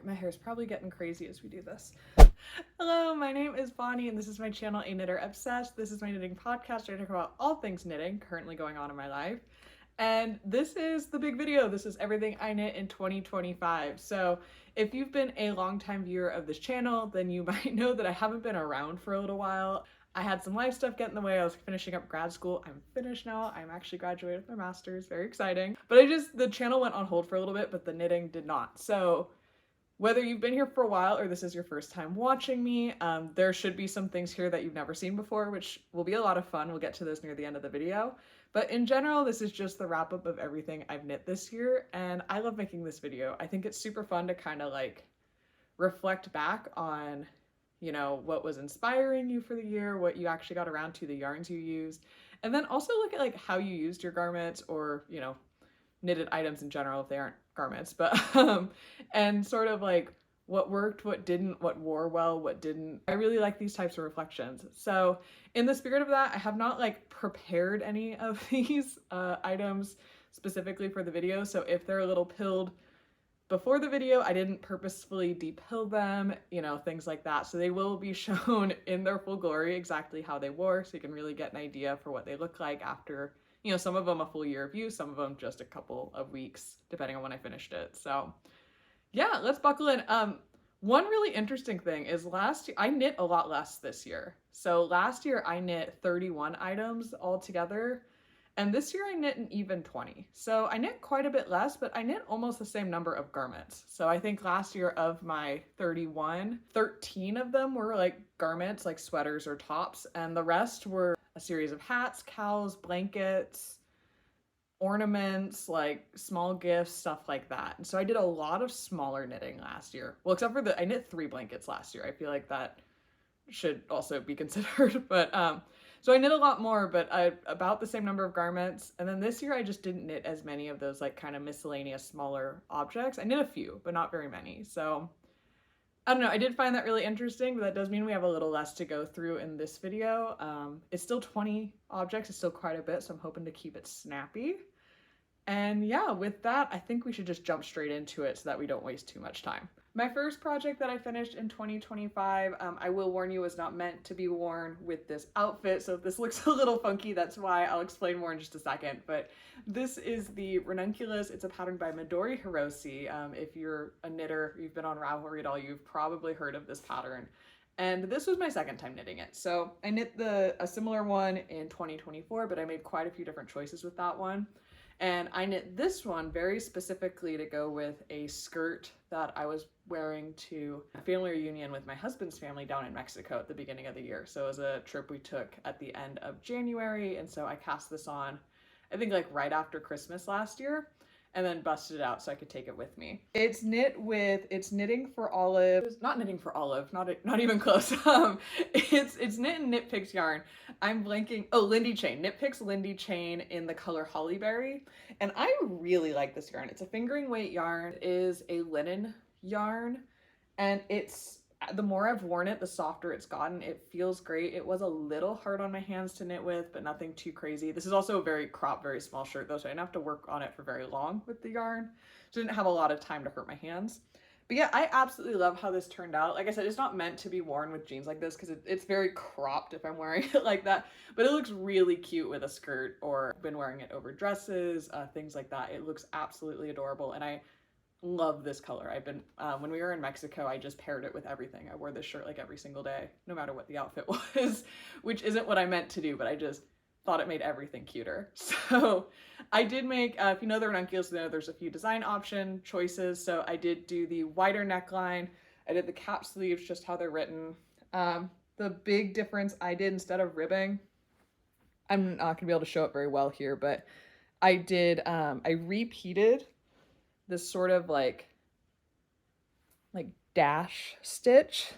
My hair's probably getting crazy as we do this. Hello, my name is Bonnie and this is my channel, A Knitter Obsessed. This is my knitting podcast where I talk about all things knitting currently going on in my life. And this is the big video. This is everything I knit in 2025. So if you've been a longtime viewer of this channel, then you might know that I haven't been around for a little while. I had some life stuff get in the way. I was finishing up grad school. I'm finished now. I'm actually graduated with my master's. Very exciting. But the channel went on hold for a little bit, but the knitting did not. So whether you've been here for a while or this is your first time watching me, there should be some things here that you've never seen before, which will be a lot of fun. We'll get to those near the end of the video. But in general, this is just the wrap up of everything I've knit this year, and I love making this video. I think it's super fun to kind of like reflect back on, you know, what was inspiring you for the year, what you actually got around to, the yarns you used, and then also look at like how you used your garments or, you know, knitted items in general if they aren't garments, but and sort of like what worked, what didn't, what wore well, what didn't. I really like these types of reflections. So in the spirit of that, I have not like prepared any of these items specifically for the video. So if they're a little pilled before the video, I didn't purposefully depill them, you know, things like that. So they will be shown in their full glory exactly how they wore, so you can really get an idea for what they look like after, you know, some of them a full year of use, some of them just a couple of weeks, depending on when I finished it. So yeah, let's buckle in. One really interesting thing is last year, I knit a lot less this year. So last year I knit 31 items altogether, and this year I knit an even 20. So I knit quite a bit less, but I knit almost the same number of garments. So I think last year of my 31, 13 of them were like garments, like sweaters or tops, and the rest were a series of hats, cowls, blankets, ornaments, like small gifts, stuff like that. And so I did a lot of smaller knitting last year. Well, except for I knit 3 blankets last year. I feel like that should also be considered. But so I knit a lot more, but about the same number of garments. And then this year I just didn't knit as many of those like kind of miscellaneous smaller objects. I knit a few, but not very many. So I don't know, I did find that really interesting, but that does mean we have a little less to go through in this video. It's still 20 objects, it's still quite a bit, so I'm hoping to keep it snappy. And yeah, with that, I think we should just jump straight into it so that we don't waste too much time. My first project that I finished in 2025, I will warn you, is not meant to be worn with this outfit, so if this looks a little funky, that's why. I'll explain more in just a second. But this is the Ranunculus. It's a pattern by Midori Hirose. If you're a knitter, you've been on Ravelry at all, you've probably heard of this pattern. And this was my second time knitting it. So I knit a similar one in 2024, but I made quite a few different choices with that one. And I knit this one very specifically to go with a skirt that I was wearing to a family reunion with my husband's family down in Mexico at the beginning of the year. So it was a trip we took at the end of January. And so I cast this on, I think like right after Christmas last year, and then busted it out so I could take it with me. It's knitting for olive, not knitting for olive, not even close. It's knit in Knit Picks yarn. I'm blanking, oh, Lindy Chain, Knit Picks Lindy Chain in the color Hollyberry. And I really like this yarn. It's a fingering weight yarn. It is a linen yarn, and the more I've worn it, the softer it's gotten. It feels great. It was a little hard on my hands to knit with, but nothing too crazy. This is also a very cropped, very small shirt though, so I didn't have to work on it for very long with the yarn. So I didn't have a lot of time to hurt my hands. But yeah, I absolutely love how this turned out. Like I said, it's not meant to be worn with jeans like this because it's very cropped if I'm wearing it like that, but it looks really cute with a skirt, or I've been wearing it over dresses, things like that. It looks absolutely adorable, and I love this color. When we were in Mexico, I just paired it with everything. I wore this shirt like every single day, no matter what the outfit was, which isn't what I meant to do, but I just thought it made everything cuter. So I did make, if you know the Ranunculus, there's a few design option choices. So I did do the wider neckline. I did the cap sleeves, just how they're written. The big difference I did, instead of ribbing, I'm not gonna be able to show it very well here, but I repeated this sort of like dash stitch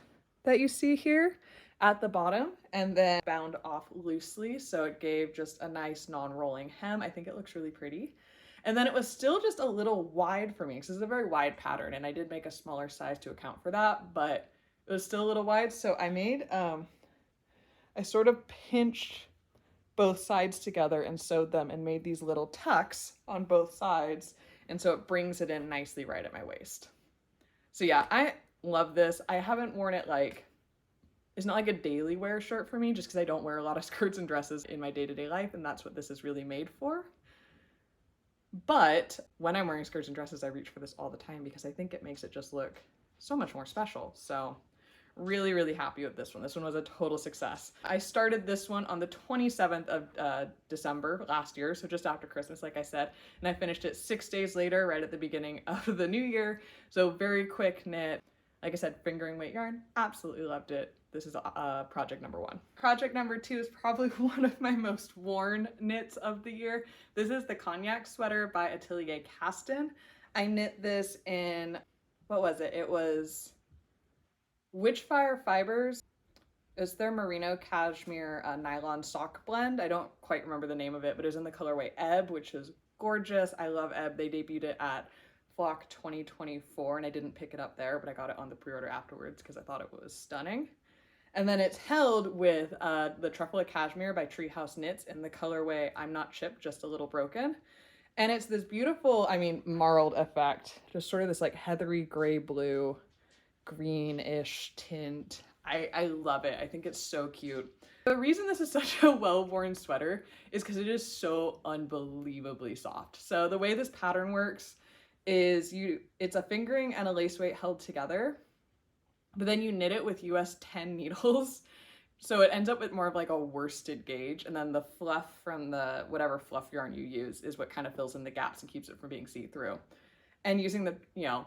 that you see here at the bottom, and then bound off loosely, so it gave just a nice non-rolling hem. I think it looks really pretty. And then it was still just a little wide for me, because it's a very wide pattern, and I did make a smaller size to account for that, but it was still a little wide. So I made, I sort of pinched both sides together and sewed them and made these little tucks on both sides, and so it brings it in nicely right at my waist. So yeah, I love this. I haven't worn it like, it's not like a daily wear shirt for me just because I don't wear a lot of skirts and dresses in my day-to-day life, and that's what this is really made for. But when I'm wearing skirts and dresses, I reach for this all the time because I think it makes it just look so much more special. So really, really happy with this one. This one was a total success. I started this one on the 27th of December last year, so just after Christmas, like I said, and I finished it 6 days later, right at the beginning of the new year. So very quick knit. Like I said, fingering weight yarn, absolutely loved it. This is project number 1. Project number 2 is probably one of my most worn knits of the year. This is the Cognac Sweater by Atelier Castin. I knit this in, what was it? It was Witchfire Fibers. It's their merino cashmere nylon sock blend. I don't quite remember the name of it, but it's in the colorway Ebb, which is gorgeous. I love Ebb. They debuted it at Flock 2024, and I didn't pick it up there, but I got it on the pre-order afterwards because I thought it was stunning. And then it's held with the Truffle Cashmere by Treehouse Knits in the colorway I'm Not Chipped, Just a Little Broken. And it's this beautiful, I mean, marled effect, just sort of this like heathery gray blue, greenish tint. I love it. I think it's so cute. The reason this is such a well-worn sweater is because it is so unbelievably soft. So the way this pattern works is it's a fingering and a lace weight held together, but then you knit it with US 10 needles. So it ends up with more of like a worsted gauge, and then the fluff from the whatever fluff yarn you use is what kind of fills in the gaps and keeps it from being see-through. And using the,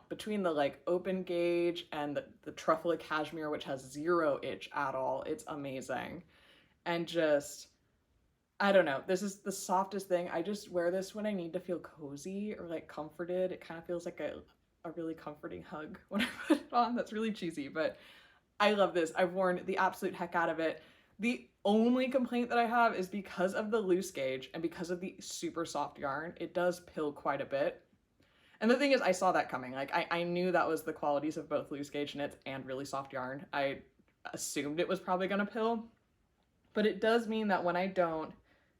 between the like open gauge and the truffle cashmere, which has 0 itch at all, it's amazing. And just, I don't know, this is the softest thing. I just wear this when I need to feel cozy or like comforted. It kind of feels like a really comforting hug when I put it on. That's really cheesy, but I love this. I've worn the absolute heck out of it. The only complaint that I have is because of the loose gauge and because of the super soft yarn, it does pill quite a bit. And the thing is, I saw that coming. Like, I knew that was the qualities of both loose gauge knits and really soft yarn. I assumed it was probably gonna pill, but it does mean that when I don't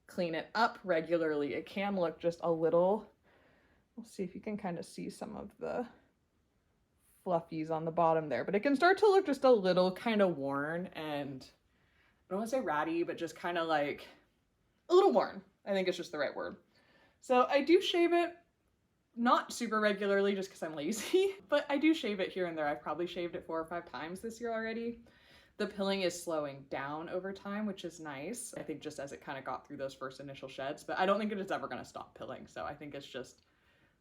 clean it up regularly, it can look just a little, we'll see if you can kind of see some of the fluffies on the bottom there, but it can start to look just a little kind of worn and I don't want to say ratty, but just kind of like a little worn. I think it's just the right word. So I do shave it, not super regularly just because I'm lazy, but I do shave it here and there. I've probably shaved it 4 or 5 times this year already. The pilling is slowing down over time, which is nice. I think just as it kind of got through those first initial sheds, but I don't think it is ever going to stop pilling. So I think it's just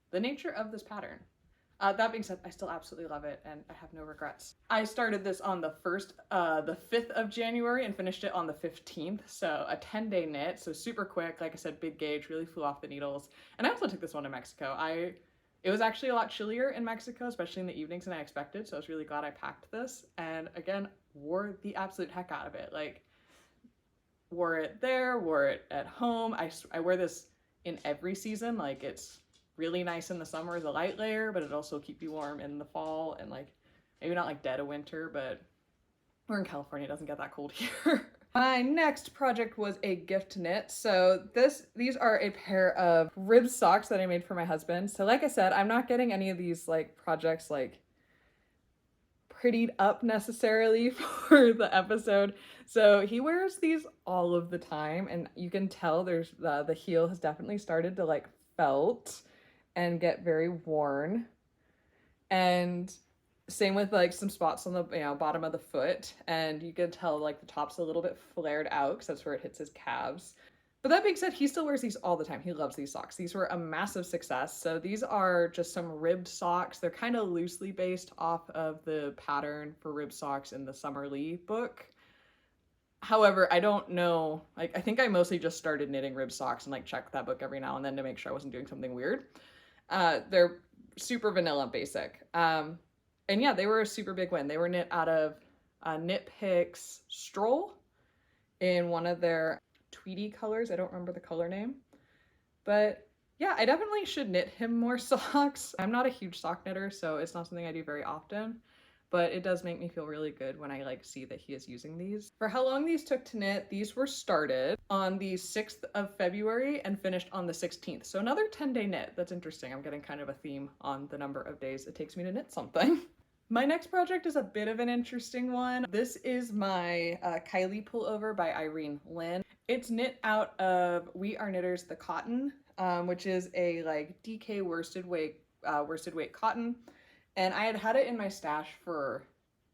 the nature of this pattern. That being said, I still absolutely love it and I have no regrets. I started this on the 5th of January and finished it on the 15th. So a 10-day knit, so super quick. Like I said, big gauge, really flew off the needles. And I also took this one to Mexico. It was actually a lot chillier in Mexico, especially in the evenings than I expected. So I was really glad I packed this. And again, wore the absolute heck out of it. Like, wore it there, wore it at home. I wear this in every season. Like, it's really nice in the summer as a light layer, but it also keep you warm in the fall and like maybe not like dead of winter, but we're in California, it doesn't get that cold here. My next project was a gift knit. So these are a pair of rib socks that I made for my husband. So like I said, I'm not getting any of these like projects like prettied up necessarily for the episode. So he wears these all of the time and you can tell there's the heel has definitely started to like felt and get very worn, and same with like some spots on the bottom of the foot, and you can tell like the top's a little bit flared out because that's where it hits his calves. But that being said, he still wears these all the time. He loves these socks. These were a massive success. So these are just some ribbed socks. They're kind of loosely based off of the pattern for rib socks in the Summer Lee book. However, I don't know, like I think I mostly just started knitting rib socks and like checked that book every now and then to make sure I wasn't doing something weird. They're super vanilla basic. And yeah, they were a super big win. They were knit out of Knit Picks Stroll in one of their Tweety colors. I don't remember the color name, but yeah, I definitely should knit him more socks. I'm not a huge sock knitter, so it's not something I do very often, but it does make me feel really good when I like see that he is using these. For how long these took to knit, these were started on the 6th of February and finished on the 16th. So another 10-day knit. That's interesting. I'm getting kind of a theme on the number of days it takes me to knit something. My next project is a bit of an interesting one. This is my Kylie Pullover by Irene Lynn. It's knit out of We Are Knitters the Cotton, which is a like DK worsted weight cotton. And I had it in my stash for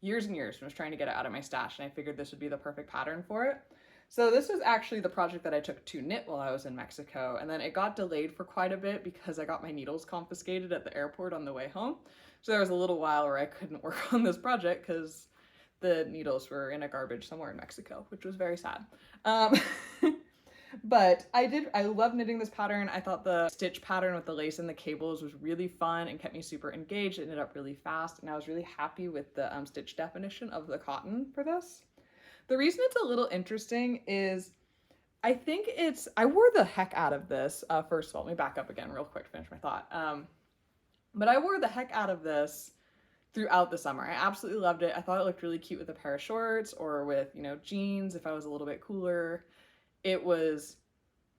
years and years and was trying to get it out of my stash, and I figured this would be the perfect pattern for it. So this was actually the project that I took to knit while I was in Mexico, and then it got delayed for quite a bit because I got my needles confiscated at the airport on the way home. So there was a little while where I couldn't work on this project because the needles were in a garbage somewhere in Mexico, which was very sad. But I love knitting this pattern. I thought the stitch pattern with the lace and the cables was really fun and kept me super engaged. It knit up really fast, and I was really happy with the stitch definition of the cotton for this. The reason it's a little interesting is I wore the heck out of this. First of all, let me back up again real quick to finish my thought. But I wore the heck out of this throughout the summer. I absolutely loved it. I thought it looked really cute with a pair of shorts or with, jeans if I was a little bit cooler. It was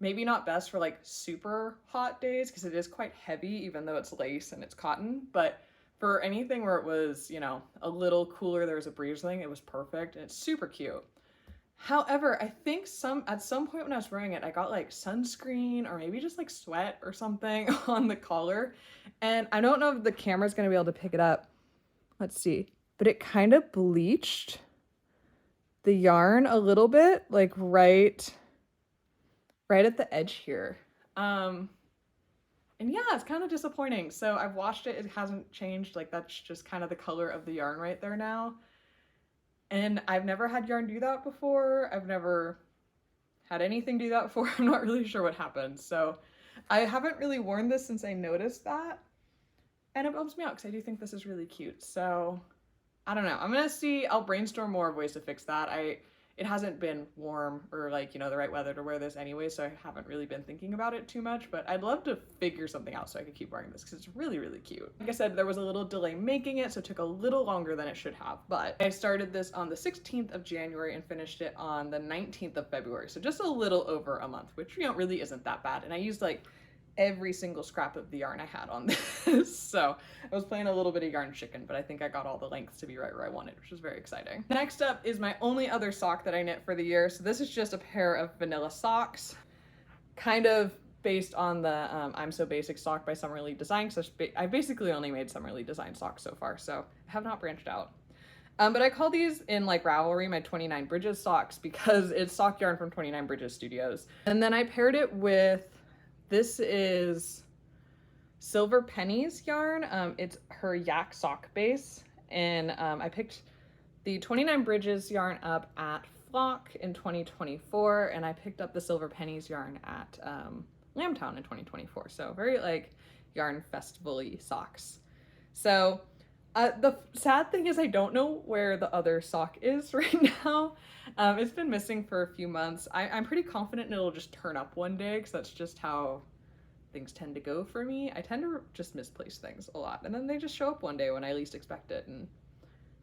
maybe not best for like super hot days because it is quite heavy even though it's lace and it's cotton, but for anything where it was, a little cooler, there was a breeze thing, it was perfect and it's super cute. However, I think at some point when I was wearing it, I got like sunscreen or maybe just like sweat or something on the collar. And I don't know if the camera's gonna be able to pick it up. Let's see. But it kind of bleached the yarn a little bit, like right at the edge here. And yeah, it's kind of disappointing. So I've washed it, it hasn't changed. Like that's just kind of the color of the yarn right there now. And I've never had yarn do that before. I've never had anything do that before. I'm not really sure what happened. So I haven't really worn this since I noticed that. And it bums me out because I do think this is really cute. So I don't know. I'll brainstorm more of ways to fix that. It hasn't been warm or like, the right weather to wear this anyway, so I haven't really been thinking about it too much, but I'd love to figure something out so I could keep wearing this because it's really, really cute. Like I said, there was a little delay making it, so it took a little longer than it should have, but I started this on the 16th of January and finished it on the 19th of February, so just a little over a month, which, really isn't that bad. And I used like every single scrap of the yarn I had on this. So I was playing a little bit of yarn chicken, but I think I got all the lengths to be right where I wanted, which was very exciting. Next up is my only other sock that I knit for the year. So this is just a pair of vanilla socks, kind of based on the I'm So Basic sock by Summerly Design. So I basically only made Summerly Design socks so far, so I have not branched out. But I call these in like Ravelry my 29 Bridges socks because it's sock yarn from 29 Bridges Studios. And then I paired it with, this is Silver Pennies yarn. It's her yak sock base. And I picked the 29 Bridges yarn up at Flock in 2024. And I picked up the Silver Pennies yarn at Lambtown in 2024. So very like yarn festival-y socks. So the sad thing is I don't know where the other sock is right now. It's been missing for a few months. I'm pretty confident it'll just turn up one day because that's just how things tend to go for me. I tend to just misplace things a lot and then they just show up one day when I least expect it and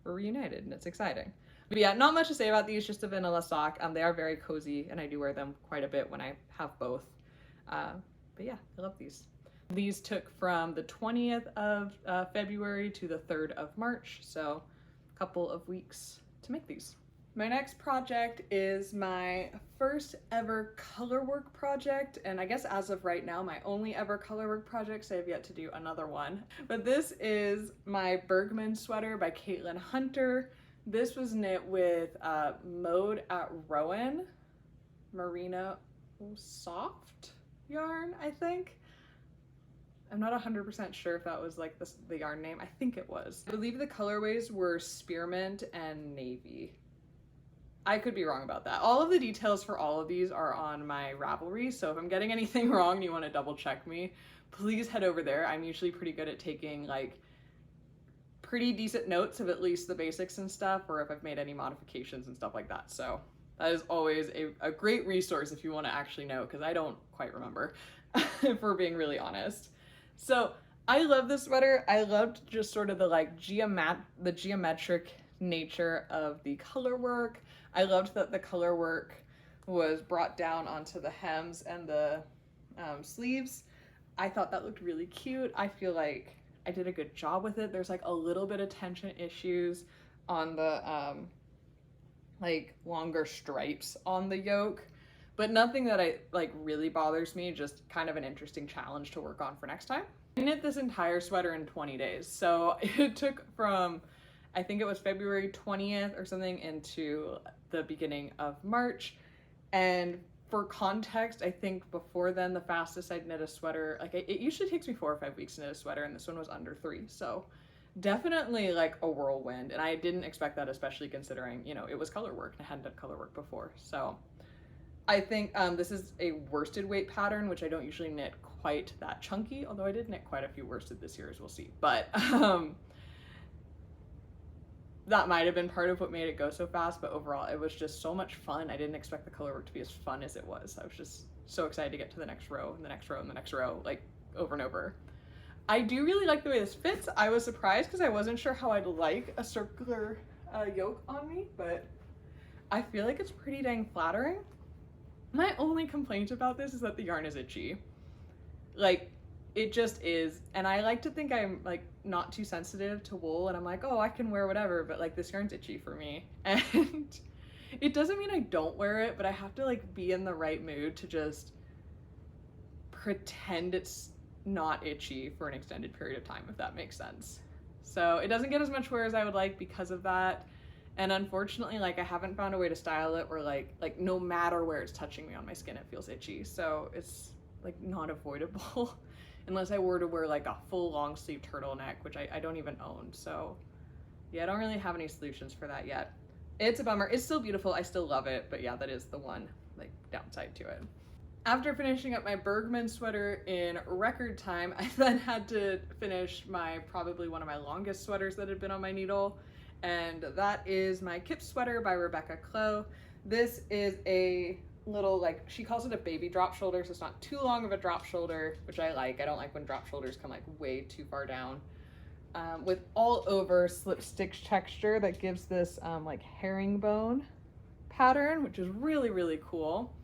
we're reunited and it's exciting. But yeah, not much to say about these, just a vanilla sock. They are very cozy and I do wear them quite a bit when I have both. But yeah, I love these. These took from the 20th of February to the 3rd of March, so a couple of weeks to make these. My next project is my first ever colorwork project, and I guess as of right now, my only ever colorwork project, so I have yet to do another one. But this is my Bergman Sweater by Caitlin Hunter. This was knit with Mode at Rowan Merino Soft yarn, I think. I'm not 100% sure if that was like the yarn name. I think it was. I believe the colorways were Spearmint and Navy. I could be wrong about that. All of the details for all of these are on my Ravelry, so if I'm getting anything wrong and you want to double check me, please head over there. I'm usually pretty good at taking like pretty decent notes of at least the basics and stuff, or if I've made any modifications and stuff like that. So that is always a great resource if you want to actually know, because I don't quite remember, if we're being really honest. So I love this sweater. I loved just sort of the like geometric nature of the color work. I loved that the color work was brought down onto the hems and the sleeves. I thought that looked really cute. I feel like I did a good job with it. There's like a little bit of tension issues on the like longer stripes on the yoke, but nothing that really bothers me, just kind of an interesting challenge to work on for next time. I knit this entire sweater in 20 days. So it took from, I think it was February 20th or something into the beginning of March. And for context, I think before then, the fastest I'd knit a sweater, like it usually takes me 4 or 5 weeks to knit a sweater, and this one was under 3. So definitely like a whirlwind. And I didn't expect that, especially considering, you know, it was color work and I hadn't done color work before. So I think this is a worsted weight pattern, which I don't usually knit quite that chunky, although I did knit quite a few worsted this year, as we'll see. But that might have been part of what made it go so fast, but overall it was just so much fun. I didn't expect the color work to be as fun as it was. I was just so excited to get to the next row and the next row and the next row, like over and over. I do really like the way this fits. I was surprised because I wasn't sure how I'd like a circular yoke on me, but I feel like it's pretty dang flattering. My only complaint about this is that the yarn is itchy. Like, it just is. And I like to think I'm like not too sensitive to wool, and I'm like, oh, I can wear whatever, but like this yarn's itchy for me. And it doesn't mean I don't wear it, but I have to like be in the right mood to just pretend it's not itchy for an extended period of time, if that makes sense. So it doesn't get as much wear as I would like because of that. And unfortunately, like I haven't found a way to style it where like no matter where it's touching me on my skin, it feels itchy. So it's like not avoidable unless I were to wear like a full long sleeve turtleneck, which I don't even own. So yeah, I don't really have any solutions for that yet. It's a bummer. It's still beautiful. I still love it. But yeah, that is the one like downside to it. After finishing up my Bergman sweater in record time, I then had to finish probably one of my longest sweaters that had been on my needle. And that is my Kip Sweater by Rebecca Clow. This is a little, like, she calls it a baby drop shoulder, so it's not too long of a drop shoulder, which I like. I don't like when drop shoulders come like way too far down. With all over slip stitch texture that gives this like herringbone pattern, which is really, really cool.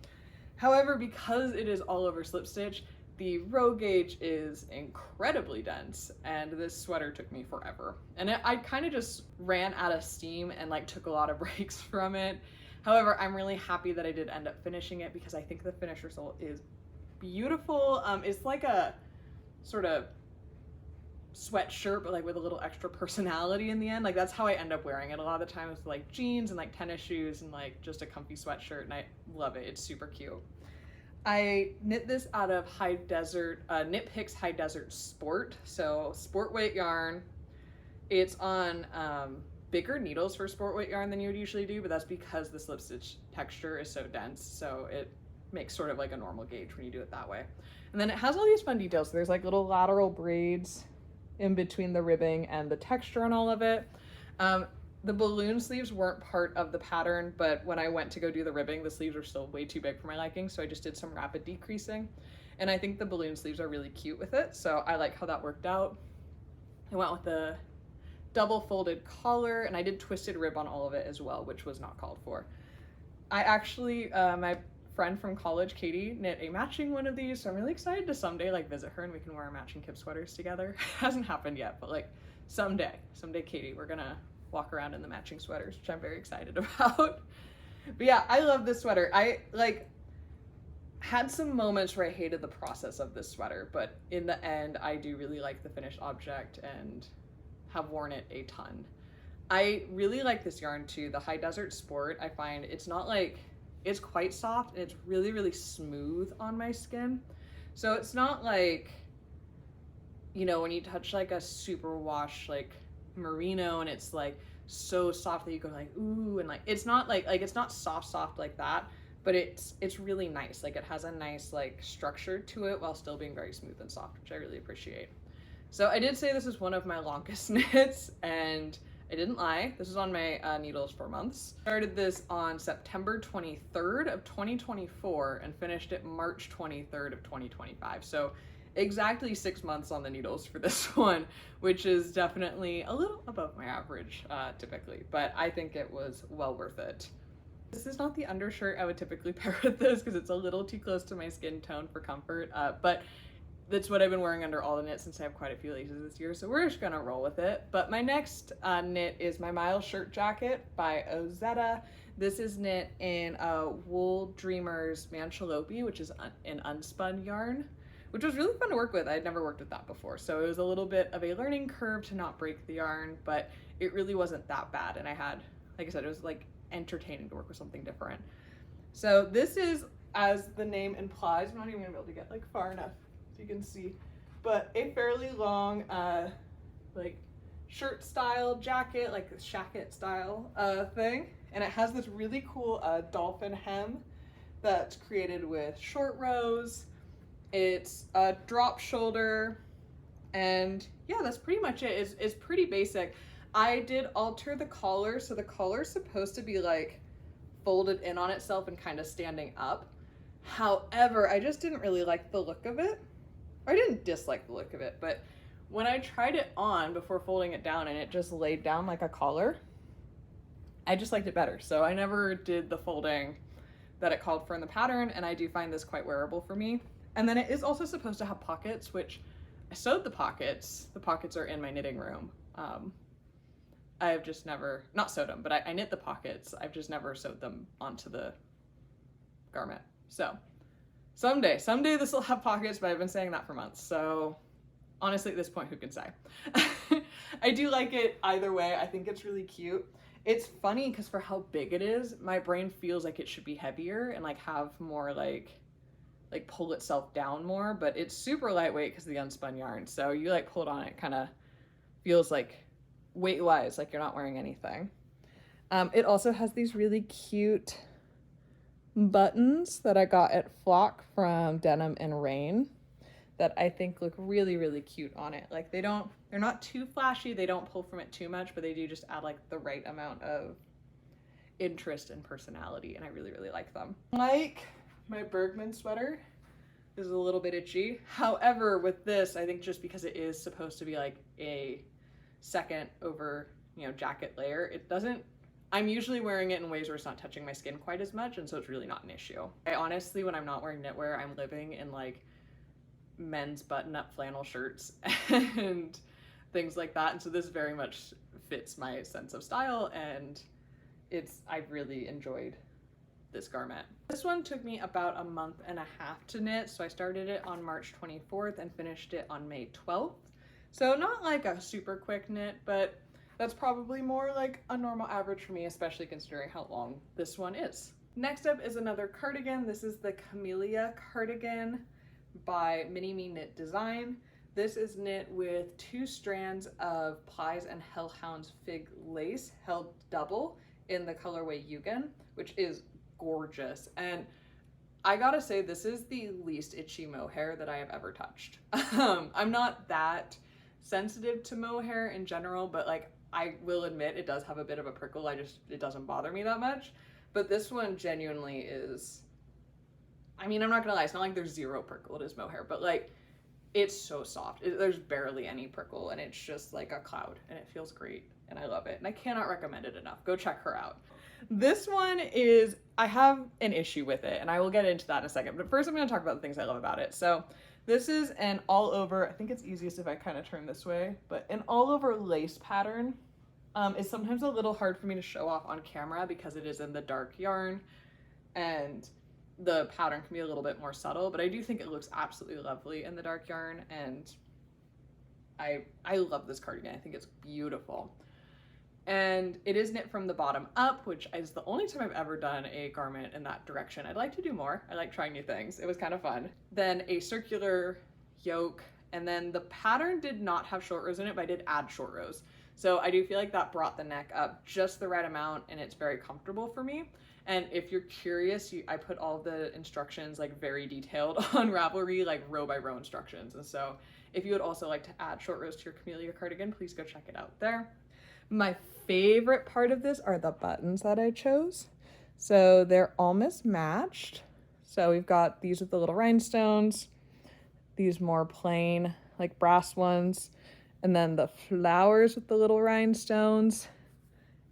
However, because it is all over slip stitch, the row gauge is incredibly dense, and this sweater took me forever. And I kind of just ran out of steam and like took a lot of breaks from it. However, I'm really happy that I did end up finishing it because I think the finished result is beautiful. It's like a sort of sweatshirt, but like with a little extra personality in the end. Like that's how I end up wearing it a lot of the time, with like jeans and like tennis shoes and like just a comfy sweatshirt, and I love it. It's super cute. I knit this out of Knit Picks High Desert Sport, so sport weight yarn. It's on bigger needles for sport weight yarn than you would usually do, but that's because the slip stitch texture is so dense, so it makes sort of like a normal gauge when you do it that way. And then it has all these fun details. So there's like little lateral braids in between the ribbing and the texture on all of it. The balloon sleeves weren't part of the pattern, but when I went to go do the ribbing, the sleeves were still way too big for my liking, so I just did some rapid decreasing. And I think the balloon sleeves are really cute with it, so I like how that worked out. I went with the double folded collar, and I did twisted rib on all of it as well, which was not called for. I actually, my friend from college, Katie, knit a matching one of these, so I'm really excited to someday like visit her and we can wear our matching Kip sweaters together. Hasn't happened yet, but like someday, Katie, we're gonna walk around in the matching sweaters, which I'm very excited about. But yeah, I love this sweater. I like had some moments where I hated the process of this sweater, but in the end, I do really like the finished object and have worn it a ton. I really like this yarn too, the High Desert Sport. I find it's not like, it's quite soft and it's really, really smooth on my skin. So it's not like, you know, when you touch like a super wash like merino and it's like so soft that you go like ooh, and like it's not like it's not soft like that, but it's really nice. Like it has a nice like structure to it while still being very smooth and soft, which I really appreciate. So I did say this is one of my longest knits, and I didn't lie. This is on my needles for months. Started this on September 23rd of 2024 and finished it March 23rd of 2025. So exactly 6 months on the needles for this one, which is definitely a little above my average typically, but I think it was well worth it. This is not the undershirt I would typically pair with this because it's a little too close to my skin tone for comfort, but that's what I've been wearing under all the knits since I have quite a few laces this year, so we're just gonna roll with it. But my next knit is my Miles shirt jacket by Ozetta. This is knit in Wool Dreamers Manchalope, which is an unspun yarn, which was really fun to work with. I had never worked with that before, so it was a little bit of a learning curve to not break the yarn, but it really wasn't that bad. And I had, like I said, it was like entertaining to work with something different. So this is, as the name implies, I'm not even gonna be able to get like far enough so you can see, but a fairly long like shirt style jacket, like a shacket style thing. And it has this really cool dolphin hem that's created with short rows. It's a drop shoulder, and yeah, that's pretty much it. It's pretty basic. I did alter the collar, so the collar's supposed to be like folded in on itself and kind of standing up. However, I just didn't really like the look of it. I didn't dislike the look of it, but when I tried it on before folding it down and it just laid down like a collar, I just liked it better. So I never did the folding that it called for in the pattern, and I do find this quite wearable for me. And then it is also supposed to have pockets, which I sewed the pockets. The pockets are in my knitting room. I've just never, not sewed them, but I knit the pockets. I've just never sewed them onto the garment. So someday this will have pockets, but I've been saying that for months. So honestly, at this point, who can say? I do like it either way. I think it's really cute. It's funny because for how big it is, my brain feels like it should be heavier and like have more like pull itself down more, but it's super lightweight because of the unspun yarn. So you like pull it on, it kind of feels like weight-wise like you're not wearing anything. It also has these really cute buttons that I got at Flock from Denim and Rain that I think look really, really cute on it. Like they're not too flashy, they don't pull from it too much, but they do just add like the right amount of interest and personality, and I really, really like them. Like my Bergman sweater is a little bit itchy. However, with this, I think just because it is supposed to be like a second over, jacket layer, it doesn't, I'm usually wearing it in ways where it's not touching my skin quite as much, and so it's really not an issue. I honestly, when I'm not wearing knitwear, I'm living in like men's button-up flannel shirts and things like that, and so this very much fits my sense of style, and I've really enjoyed this garment. This one took me about a month and a half to knit, so I started it on March 24th and finished it on May 12th. So not like a super quick knit, but that's probably more like a normal average for me, especially considering how long this one is. Next up is another cardigan. This is the Camelia Cardigan by Minimi Knit Design. This is knit with 2 strands of Plies and Hellhounds fig lace held double in the colorway Yugen, which is gorgeous. And I gotta say, this is the least itchy mohair that I have ever touched. I'm not that sensitive to mohair in general, but like I will admit it does have a bit of a prickle. It doesn't bother me that much. But this one genuinely is, I mean, I'm not gonna lie, it's not like there's zero prickle, it is mohair, but like it's so soft. There's barely any prickle, and it's just like a cloud, and it feels great, and I love it, and I cannot recommend it enough. Go check her out. This one is, I have an issue with it, and I will get into that in a second, but first I'm gonna talk about the things I love about it. So this is an all over, I think it's easiest if I kind of turn this way, but an all over lace pattern. Is sometimes a little hard for me to show off on camera because it is in the dark yarn, and the pattern can be a little bit more subtle, but I do think it looks absolutely lovely in the dark yarn, and I love this cardigan. I think it's beautiful. And it is knit from the bottom up, which is the only time I've ever done a garment in that direction. I'd like to do more. I like trying new things. It was kind of fun. Then a circular yoke, and then the pattern did not have short rows in it, but I did add short rows. So I do feel like that brought the neck up just the right amount, and it's very comfortable for me. And if you're curious, I put all the instructions like very detailed on Ravelry, like row by row instructions. And so if you would also like to add short rows to your Camelia cardigan, please go check it out there. My favorite part of this are the buttons that I chose. So they're all mismatched. So we've got these with the little rhinestones, these more plain like brass ones, and then the flowers with the little rhinestones,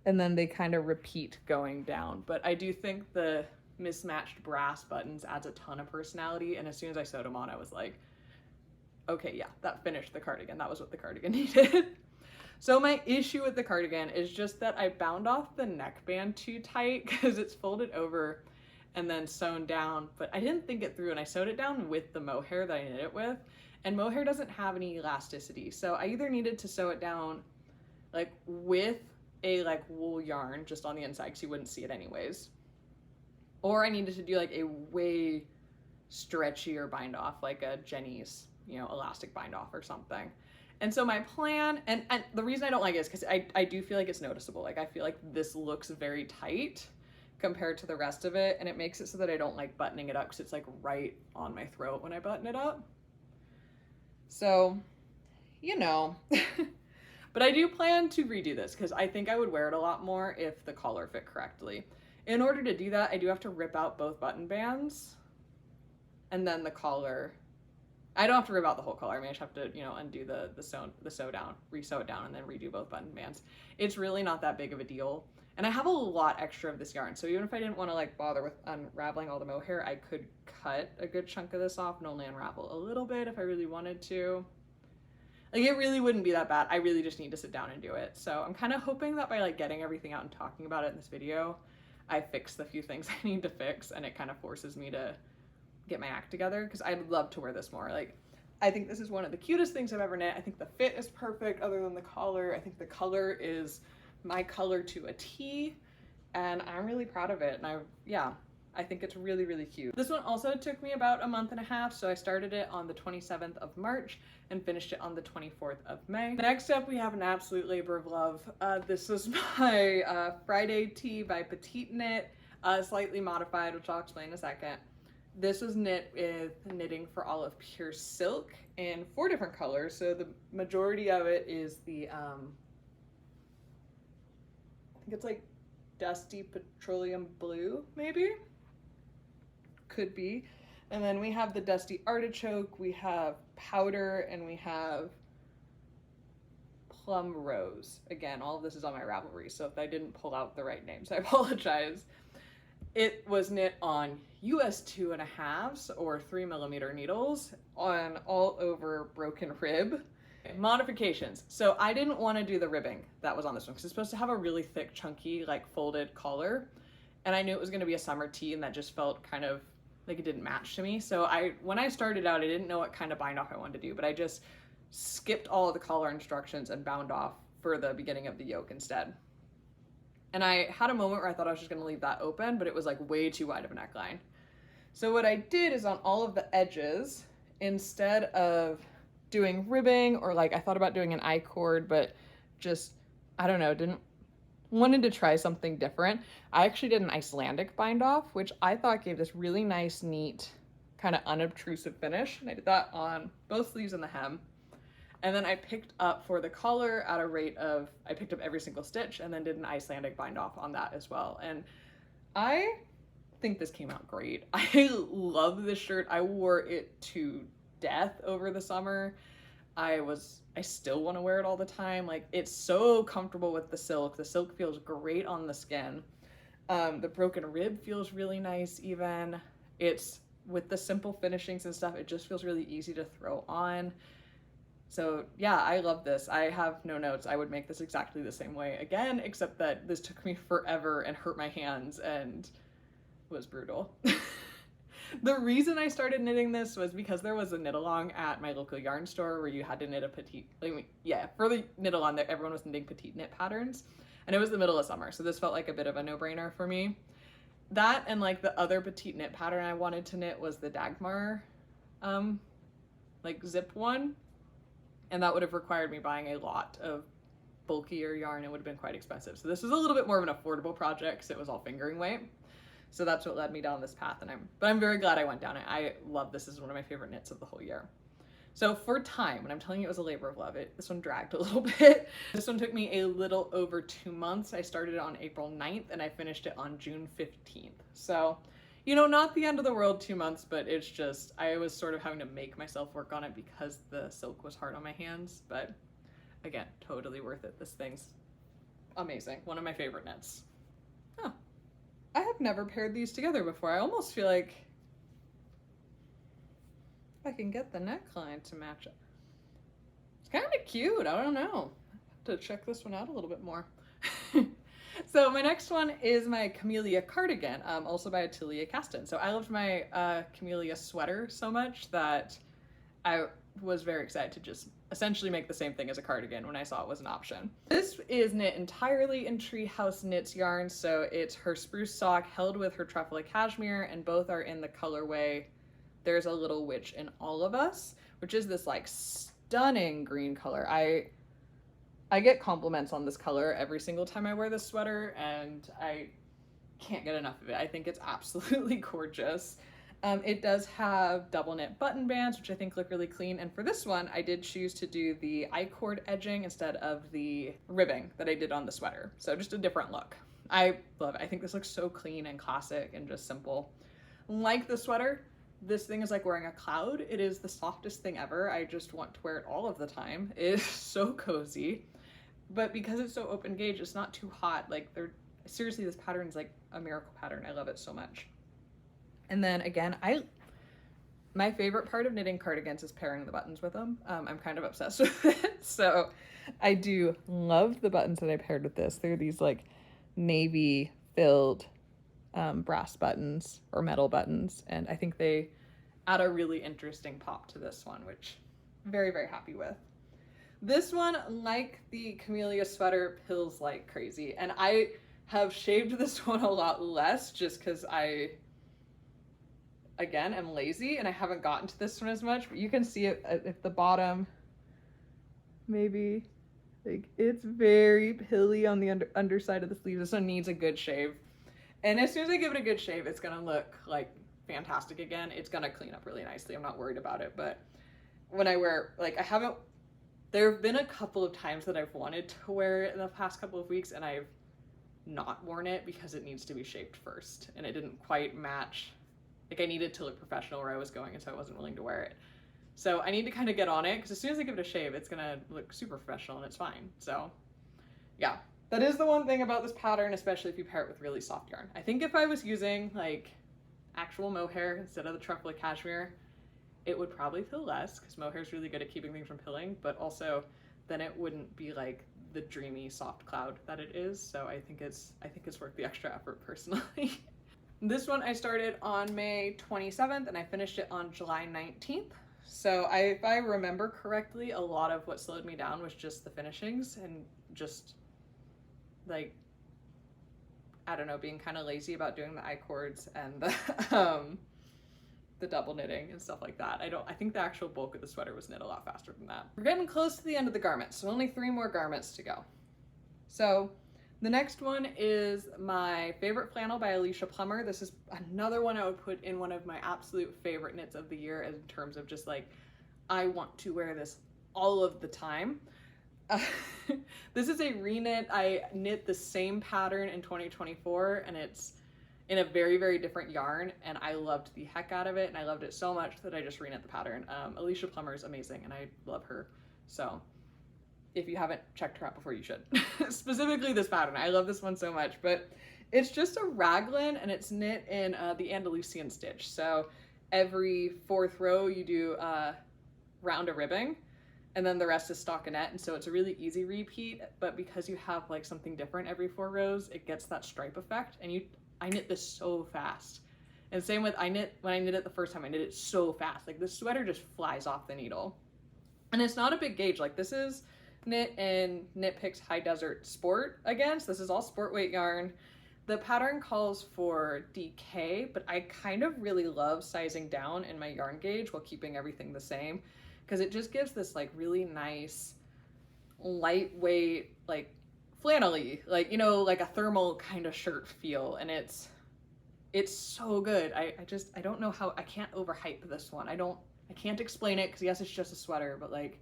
and then they kind of repeat going down. But I do think the mismatched brass buttons adds a ton of personality, and as soon as I sewed them on, I was like, Okay, yeah, that finished the cardigan. That was what the cardigan needed. So my issue with the cardigan is just that I bound off the neckband too tight because it's folded over and then sewn down, but I didn't think it through, and I sewed it down with the mohair that I knit it with, and mohair doesn't have any elasticity. So I either needed to sew it down like with a like wool yarn just on the inside because you wouldn't see it anyways, or I needed to do like a way stretchier bind off, like a Jenny's, you know, elastic bind off or something. And so my plan, and the reason I don't like it is because I do feel like it's noticeable. Like I feel like this looks very tight compared to the rest of it, and it makes it so that I don't like buttoning it up because it's like right on my throat when I button it up. So, you know, but I do plan to redo this because I think I would wear it a lot more if the collar fit correctly. In order to do that, I do have to rip out both button bands and then the collar. I don't have to rip out the whole collar. I mean, I just have to, you know, undo the sew down, re-sew it down, and then redo both button bands. It's really not that big of a deal. And I have a lot extra of this yarn. So even if I didn't want to like bother with unraveling all the mohair, I could cut a good chunk of this off and only unravel a little bit if I really wanted to. Like it really wouldn't be that bad. I really just need to sit down and do it. So I'm kind of hoping that by like getting everything out and talking about it in this video, I fix the few things I need to fix, and it kind of forces me to get my act together because I'd love to wear this more. Like I think this is one of the cutest things I've ever knit. I think the fit is perfect other than the collar. I think the color is my color to a T, and I'm really proud of it. And I think it's really, really cute. This one also took me about a month and a half. So I started it on the 27th of March and finished it on the 24th of May. Next up, we have an absolute labor of love. This is my Friday tee by Petite knit, slightly modified, which I'll explain in a second. This was knit with Knitting for Olive Pure Silk in 4 different colors. So the majority of it is the, I think it's like Dusty Petroleum Blue, maybe? Could be. And then we have the Dusty Artichoke, we have Powder, and we have Plum Rose. Again, all of this is on my Ravelry, so if I didn't pull out the right names, I apologize. It was knit on US 2.5s or 3mm needles on all over broken rib. Modifications. So I didn't want to do the ribbing that was on this one because it's supposed to have a really thick, chunky, like folded collar. And I knew it was going to be a summer tee, and that just felt kind of like it didn't match to me. So when I started out, I didn't know what kind of bind off I wanted to do, but I just skipped all of the collar instructions and bound off for the beginning of the yoke instead. And I had a moment where I thought I was just going to leave that open, but it was like way too wide of a neckline. So what I did is on all of the edges, instead of doing ribbing, or like I thought about doing an I-cord, but just, I don't know, wanted to try something different. I actually did an Icelandic bind off, which I thought gave this really nice, neat, kind of unobtrusive finish. And I did that on both sleeves and the hem. And then I picked up for the collar at a rate of, I picked up every single stitch and then did an Icelandic bind off on that as well. And I think this came out great. I love this shirt. I wore it to death over the summer. I still want to wear it all the time. Like, it's so comfortable with the silk. The silk feels great on the skin. The broken rib feels really nice even. It's, with the simple finishings and stuff, it just feels really easy to throw on. So yeah, I love this. I have no notes. I would make this exactly the same way again, except that this took me forever and hurt my hands and was brutal. The reason I started knitting this was because there was a knit along at my local yarn store where you had to knit a petite, for the knit along there, everyone was knitting petite knit patterns, and it was the middle of summer, so this felt like a bit of a no-brainer for me. That and like the other petite knit pattern I wanted to knit was the Dagmar, like zipped one, and that would have required me buying a lot of bulkier yarn. It would have been quite expensive. So this was a little bit more of an affordable project because it was all fingering weight. So that's what led me down this path, but I'm very glad I went down it. I love this. This is one of my favorite knits of the whole year. So for time, when I'm telling you it was a labor of love, this one dragged a little bit. This one took me a little over 2 months. I started it on April 9th and I finished it on June 15th. So, you know, not the end of the world, 2 months, but it's just, I was sort of having to make myself work on it because the silk was hard on my hands. But again, totally worth it. This thing's amazing. One of my favorite knits. Oh. I have never paired these together before. I almost feel like if I can get the neckline to match it. It's kind of cute. I don't know. Have to check this one out a little bit more. So my next one is my Camelia Cardigan, also by Atelier Castin. So I loved my Camelia sweater so much that I was very excited to just essentially make the same thing as a cardigan when I saw it was an option. This is knit entirely in Treehouse Knits yarn, so it's her spruce sock held with her truffle cashmere, and both are in the colorway There's a Little Witch in All of Us, which is this like stunning green color. I get compliments on this color every single time I wear this sweater, and I can't get enough of it. I think it's absolutely gorgeous. It does have double knit button bands, which I think look really clean. And for this one, I did choose to do the I-cord edging instead of the ribbing that I did on the sweater. So just a different look. I love it. I think this looks so clean and classic and just simple. Like the sweater, this thing is like wearing a cloud. It is the softest thing ever. I just want to wear it all of the time. It is so cozy. But because it's so open gauge, it's not too hot. Like, seriously, this pattern is like a miracle pattern. I love it so much. And then again, my favorite part of knitting cardigans is pairing the buttons with them. I'm kind of obsessed with it. So I do love the buttons that I paired with this. They're these like navy filled brass buttons or metal buttons. And I think they add a really interesting pop to this one, which I'm very, very happy with. This one, like the Camelia sweater, pills like crazy. And I have shaved this one a lot less just because I, again, am lazy and I haven't gotten to this one as much. But you can see it at the bottom, maybe. Like, it's very pilly on the underside of the sleeve. This one needs a good shave. And as soon as I give it a good shave, it's going to look like fantastic again. It's going to clean up really nicely. I'm not worried about it. But when I wear, like, there have been a couple of times that I've wanted to wear it in the past couple of weeks and I've not worn it because it needs to be shaped first and it didn't quite match. Like, I needed to look professional where I was going, and so I wasn't willing to wear it. So I need to kind of get on it because as soon as I give it a shave, it's gonna look super professional and it's fine. So yeah, that is the one thing about this pattern, especially if you pair it with really soft yarn. I think if I was using like actual mohair instead of the truffle cashmere, it would probably pill less because mohair is really good at keeping things from pilling, but also then it wouldn't be like the dreamy soft cloud that it is. So I think it's worth the extra effort personally. This one I started on May 27th and I finished it on July 19th. So if I remember correctly, a lot of what slowed me down was just the finishings and just like, I don't know, being kind of lazy about doing the I-cords and the double knitting and stuff like that. I think the actual bulk of the sweater was knit a lot faster than that. We're getting close to the end of the garment, so only 3 more garments to go. So the next one is my favorite flannel by Alicia Plummer. This is another one I would put in one of my absolute favorite knits of the year in terms of just like, I want to wear this all of the time. This is a reknit. I knit the same pattern in 2024 and it's in a very, very different yarn, and I loved the heck out of it, and I loved it so much that I just reknit the pattern. Alicia Plummer is amazing, and I love her. So if you haven't checked her out before, you should. Specifically this pattern. I love this one so much, but it's just a raglan, and it's knit in the Andalusian stitch. So every 4th row, you do round a ribbing, and then the rest is stockinette, and so it's a really easy repeat, but because you have like something different every 4 rows, it gets that stripe effect, and I knit this so fast. And same with when I knit it the first time, I knit it so fast. Like, this sweater just flies off the needle. And it's not a big gauge. Like, this is knit in Knit Picks High Desert Sport again. So this is all sport weight yarn. The pattern calls for DK, but I kind of really love sizing down in my yarn gauge while keeping everything the same, because it just gives this like really nice, lightweight, like flannel-y, like, you know, like a thermal kind of shirt feel, and it's so good. I don't know how, I can't overhype this one. I can't explain it because yes, it's just a sweater, but like,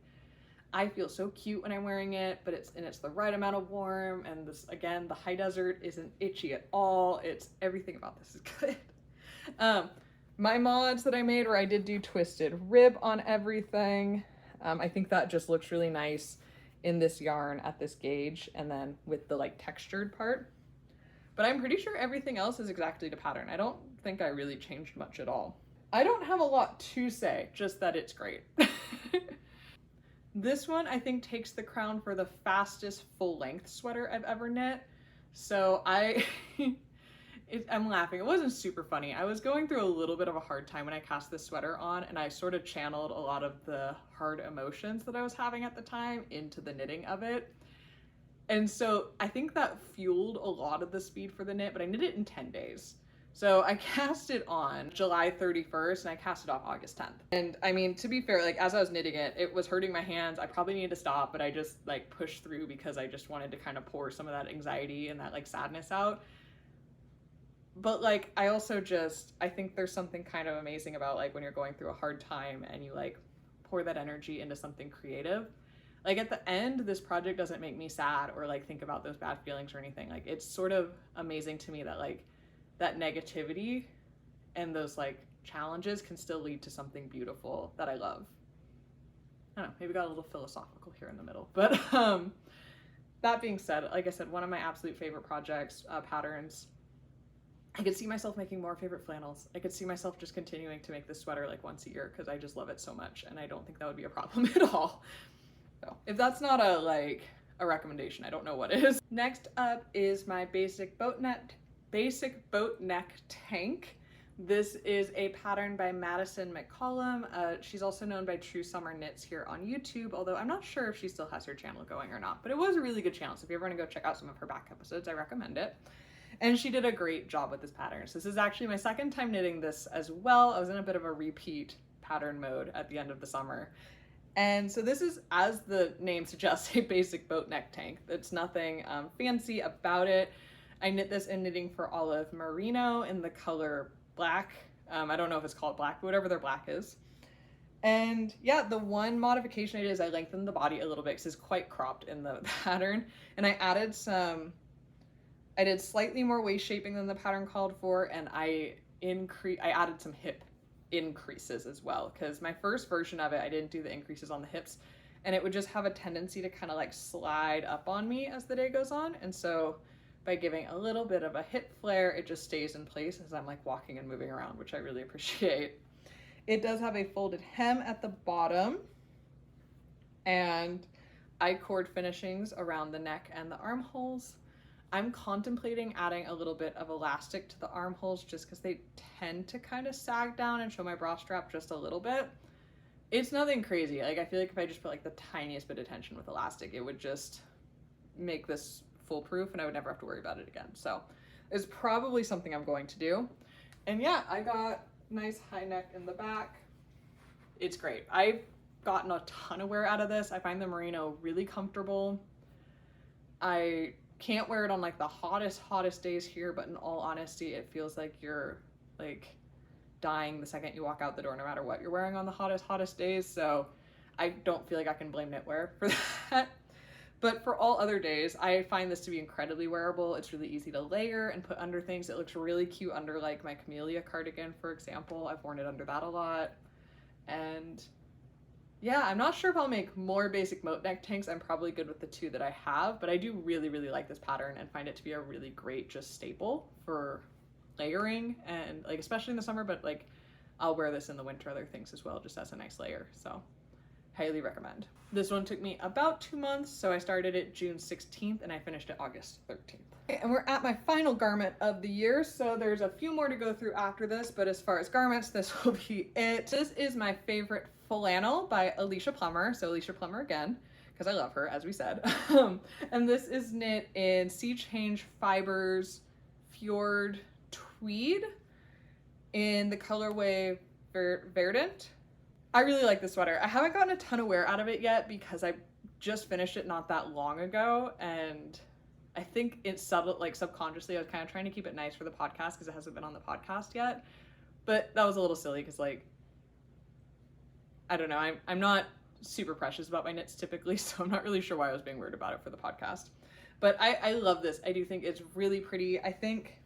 I feel so cute when I'm wearing it, but it's the right amount of warm, and this, again, the high desert isn't itchy at all. Everything about this is good. My mods that I made where I did do twisted rib on everything. I think that just looks really nice in this yarn at this gauge, and then with the like textured part. But I'm pretty sure everything else is exactly the pattern. I don't think I really changed much at all. I don't have a lot to say, just that it's great. This one I think takes the crown for the fastest full-length sweater I've ever knit. So I'm laughing. It wasn't super funny. I was going through a little bit of a hard time when I cast this sweater on, and I sort of channeled a lot of the hard emotions that I was having at the time into the knitting of it. And so I think that fueled a lot of the speed for the knit, but I knit it in 10 days. So I cast it on July 31st and I cast it off August 10th. And I mean, to be fair, like as I was knitting it, it was hurting my hands. I probably needed to stop, but I just like pushed through because I just wanted to kind of pour some of that anxiety and that like sadness out. But like, I also I think there's something kind of amazing about like when you're going through a hard time and you like pour that energy into something creative. Like at the end, this project doesn't make me sad or like think about those bad feelings or anything. Like it's sort of amazing to me that like that negativity and those like challenges can still lead to something beautiful that I love. I don't know, maybe got a little philosophical here in the middle, but that being said, like I said, one of my absolute favorite projects, patterns. I could see myself making more favorite flannels. I could see myself just continuing to make this sweater like once a year because I just love it so much, and I don't think that would be a problem at all. So if that's not a recommendation, I don't know what is. Next up is my basic boatneck tank. This is a pattern by Madison McCollum. She's also known by True Summer Knits here on YouTube, although I'm not sure if she still has her channel going or not, but it was a really good channel. So if you ever want to go check out some of her back episodes, I recommend it. And she did a great job with this pattern. So this is actually my second time knitting this as well. I was in a bit of a repeat pattern mode at the end of the summer. And so this is, as the name suggests, a basic boatneck tank. It's nothing fancy about it. I knit this in Knitting for Olive Merino in the color black. I don't know if it's called black, but whatever their black is. And yeah, the one modification I did is I lengthened the body a little bit because it's quite cropped in the pattern. And I added I did slightly more waist shaping than the pattern called for, and I added some hip increases as well, because my first version of it, I didn't do the increases on the hips, and it would just have a tendency to kind of like slide up on me as the day goes on. And so by giving a little bit of a hip flare, it just stays in place as I'm like walking and moving around, which I really appreciate. It does have a folded hem at the bottom and I-cord finishings around the neck and the armholes. I'm contemplating adding a little bit of elastic to the armholes just because they tend to kind of sag down and show my bra strap just a little bit. It's nothing crazy. Like I feel like if I just put like the tiniest bit of tension with elastic, it would just make this foolproof and I would never have to worry about it again. So it's probably something I'm going to do. And yeah, I got nice high neck in the back. It's great. I've gotten a ton of wear out of this. I find the merino really comfortable. I can't wear it on like the hottest days here, but in all honesty, it feels like you're like dying the second you walk out the door, no matter what you're wearing on the hottest days. So I don't feel like I can blame knitwear for that. But for all other days, I find this to be incredibly wearable. It's really easy to layer and put under things. It looks really cute under like my Camelia cardigan, for example. I've worn it under that a lot. And yeah, I'm not sure if I'll make more basic moat neck tanks. I'm probably good with the two that I have, but I do really like this pattern and find it to be a really great just staple for layering, and like especially in the summer, but like I'll wear this in the winter, other things as well, just as a nice layer. So highly recommend. This one took me about 2 months, so I started it June 16th and I finished it August 13th. Okay, and we're at my final garment of the year, so there's a few more to go through after this, but as far as garments, this will be it. This is my favorite Flannel by Alicia Plummer, so Alicia Plummer again, because I love her, as we said. And this is knit in Sea Change Fibers Fjord Tweed in the colorway Verdant. I really like this sweater. I haven't gotten a ton of wear out of it yet because I just finished it not that long ago, and I think it's subtle, like subconsciously I was kind of trying to keep it nice for the podcast because it hasn't been on the podcast yet, but that was a little silly because like I don't know, I'm not super precious about my knits typically, so I'm not really sure why I was being weird about it for the podcast. But I love this. I do think it's really pretty. I think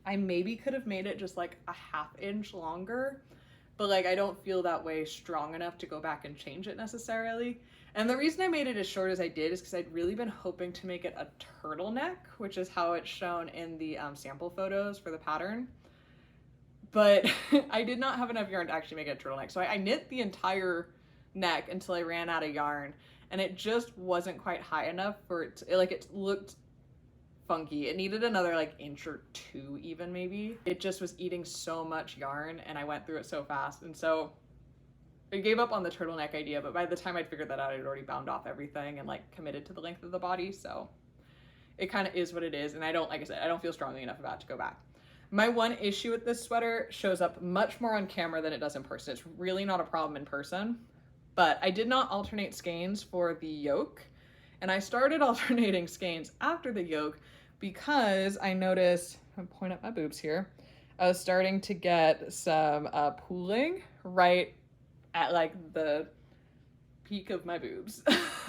I maybe could have made it just like a ½ inch longer, but like I don't feel that way strong enough to go back and change it necessarily. And the reason I made it as short as I did is because I'd really been hoping to make it a turtleneck, which is how it's shown in the sample photos for the pattern. but I did not have enough yarn to actually make it a turtleneck. So I knit the entire neck until I ran out of yarn, and it just wasn't quite high enough for it to, like, it looked funky. It needed another like inch or two even, maybe. It just was eating so much yarn, and I went through it so fast, and so I gave up on the turtleneck idea, but by the time I'd figured that out, I'd already bound off everything and like committed to the length of the body, so it kind of is what it is, and I don't, like I said, I don't feel strongly enough about it to go back. My one issue with this sweater shows up much more on camera than it does in person. It's really not a problem in person, but I did not alternate skeins for the yoke, and I started alternating skeins after the yoke because I noticed, I'm point up my boobs here, I was starting to get some pooling right at like the peak of my boobs.